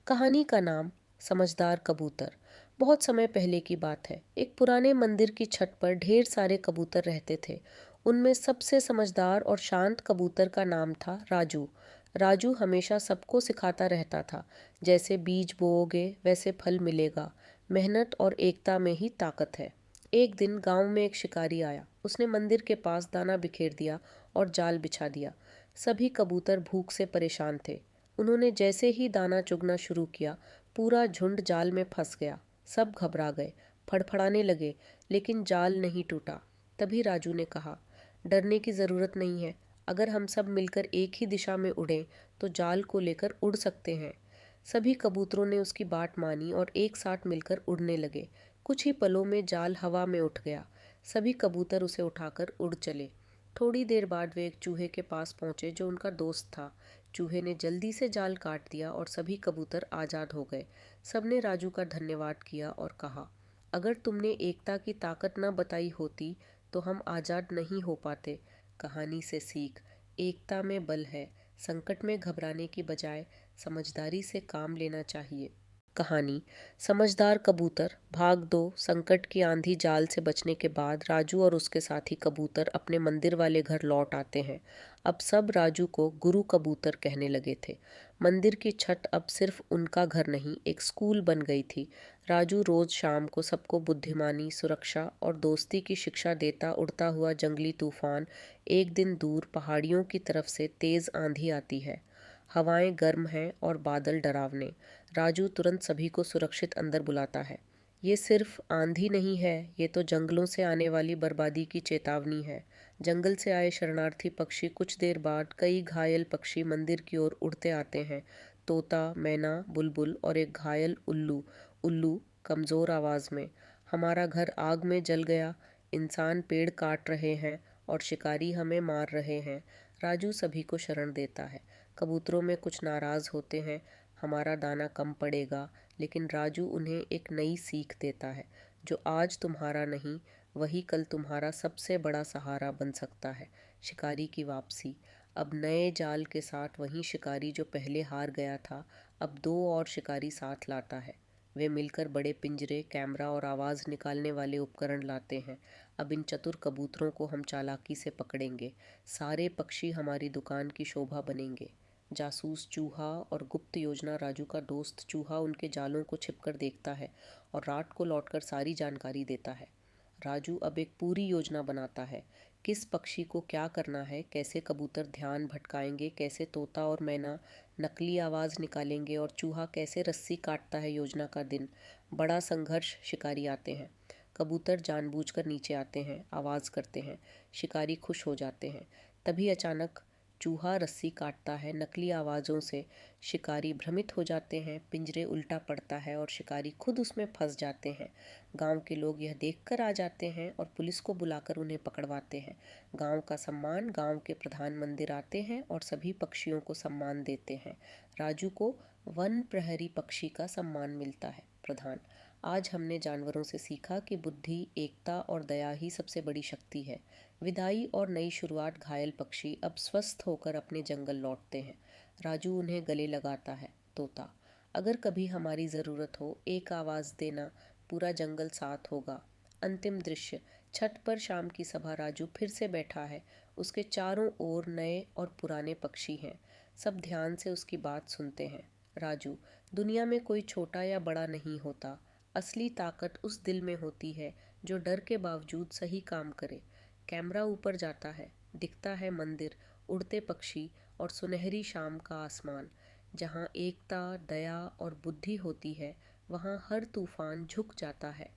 कहानी का नाम समझदार कबूतर। बहुत समय पहले की बात है। एक पुराने मंदिर की छत पर ढेर सारे कबूतर रहते थे। उनमें सबसे समझदार और शांत कबूतर का नाम था राजू। राजू हमेशा सबको सिखाता रहता था, जैसे बीज बोओगे वैसे फल मिलेगा। मेहनत और एकता में ही ताकत है। एक दिन गांव में एक शिकारी आया। उसने मंदिर के पास दाना बिखेर दिया और जाल बिछा दिया। सभी कबूतर भूख से परेशान थे। उन्होंने जैसे ही दाना चुगना शुरू किया, पूरा झुंड जाल में फंस गया। सब घबरा गए, फड़फड़ाने लगे, लेकिन जाल नहीं टूटा। तभी राजू ने कहा, डरने की ज़रूरत नहीं है। अगर हम सब मिलकर एक ही दिशा में उड़ें तो जाल को लेकर उड़ सकते हैं। सभी कबूतरों ने उसकी बात मानी और एक साथ मिलकर उड़ने लगे। कुछ ही पलों में जाल हवा में उठ गया। सभी कबूतर उसे उठाकर उड़ चले। थोड़ी देर बाद वे एक चूहे के पास पहुंचे जो उनका दोस्त था। चूहे ने जल्दी से जाल काट दिया और सभी कबूतर आज़ाद हो गए। सबने राजू का धन्यवाद किया और कहा, अगर तुमने एकता की ताकत न बताई होती तो हम आज़ाद नहीं हो पाते। कहानी से सीख, एकता में बल है। संकट में घबराने की बजाय समझदारी से काम लेना चाहिए। कहानी समझदार कबूतर भाग 2। संकट की आंधी जाल से बचने के बाद राजू और उसके साथी कबूतर अपने मंदिर वाले घर लौट आते हैं। अब सब राजू को गुरु कबूतर कहने लगे थे। मंदिर की छत अब सिर्फ उनका घर नहीं, एक स्कूल बन गई थी। राजू रोज शाम को सबको बुद्धिमानी, सुरक्षा और दोस्ती की शिक्षा देता उड़ता हुआ जंगली तूफान। एक दिन दूर पहाड़ियों की तरफ से तेज आंधी आती है। हवाएं गर्म हैं और बादल डरावने। राजू तुरंत सभी को सुरक्षित अंदर बुलाता है। ये सिर्फ आंधी नहीं है, ये तो जंगलों से आने वाली बर्बादी की चेतावनी है। जंगल से आए शरणार्थी पक्षी कुछ देर बाद कई घायल पक्षी मंदिर की ओर उड़ते आते हैं। तोता, मैना, बुलबुल और एक घायल उल्लू। उल्लू कमज़ोर आवाज़ में, हमारा घर आग में जल गया, इंसान पेड़ काट रहे हैं और शिकारी हमें मार रहे हैं। राजू सभी को शरण देता है। कबूतरों में कुछ नाराज़ होते हैं, हमारा दाना कम पड़ेगा, लेकिन राजू उन्हें एक नई सीख देता है। जो आज तुम्हारा नहीं, वही कल तुम्हारा सबसे बड़ा सहारा बन सकता है। शिकारी की वापसी। अब नए जाल के साथ वही शिकारी जो पहले हार गया था, अब 2 और शिकारी साथ लाता है। वे मिलकर बड़े पिंजरे, कैमरा और आवाज़ निकालने वाले उपकरण लाते हैं। अब इन चतुर कबूतरों को हम चालाकी से पकड़ेंगे। सारे पक्षी हमारी दुकान की शोभा बनेंगे। जासूस चूहा और गुप्त योजना। राजू का दोस्त चूहा उनके जालों को छिपकर देखता है और रात को लौटकर सारी जानकारी देता है। राजू अब एक पूरी योजना बनाता है, किस पक्षी को क्या करना है, कैसे कबूतर ध्यान भटकाएंगे, कैसे तोता और मैना नकली आवाज़ निकालेंगे और चूहा कैसे रस्सी काटता है। योजना का दिन। बड़ा संघर्ष। शिकारी आते हैं। कबूतर जानबूझकर नीचे आते हैं, आवाज़ करते हैं। शिकारी खुश हो जाते हैं। तभी अचानक चूहा रस्सी काटता है, नकली आवाज़ों से शिकारी भ्रमित हो जाते हैं। पिंजरे उल्टा पड़ता है और शिकारी खुद उसमें फंस जाते हैं। गांव के लोग यह देखकर आ जाते हैं और पुलिस को बुलाकर उन्हें पकड़वाते हैं। गांव का सम्मान। गांव के प्रधान मंदिर आते हैं और सभी पक्षियों को सम्मान देते हैं। राजू को वन प्रहरी पक्षी का सम्मान मिलता है। प्रधान, आज हमने जानवरों से सीखा कि बुद्धि, एकता और दया ही सबसे बड़ी शक्ति है। विदाई और नई शुरुआत। घायल पक्षी अब स्वस्थ होकर अपने जंगल लौटते हैं। राजू उन्हें गले लगाता है। तोता, अगर कभी हमारी ज़रूरत हो, एक आवाज़ देना, पूरा जंगल साथ होगा। अंतिम दृश्य। छत पर शाम की सभा। राजू फिर से बैठा है। उसके चारों ओर नए और पुराने पक्षी हैं। सब ध्यान से उसकी बात सुनते हैं। राजू, दुनिया में कोई छोटा या बड़ा नहीं होता। असली ताकत उस दिल में होती है जो डर के बावजूद सही काम करे। कैमरा ऊपर जाता है। दिखता है मंदिर, उड़ते पक्षी और सुनहरी शाम का आसमान। जहाँ एकता, दया और बुद्धि होती है, वहाँ हर तूफान झुक जाता है।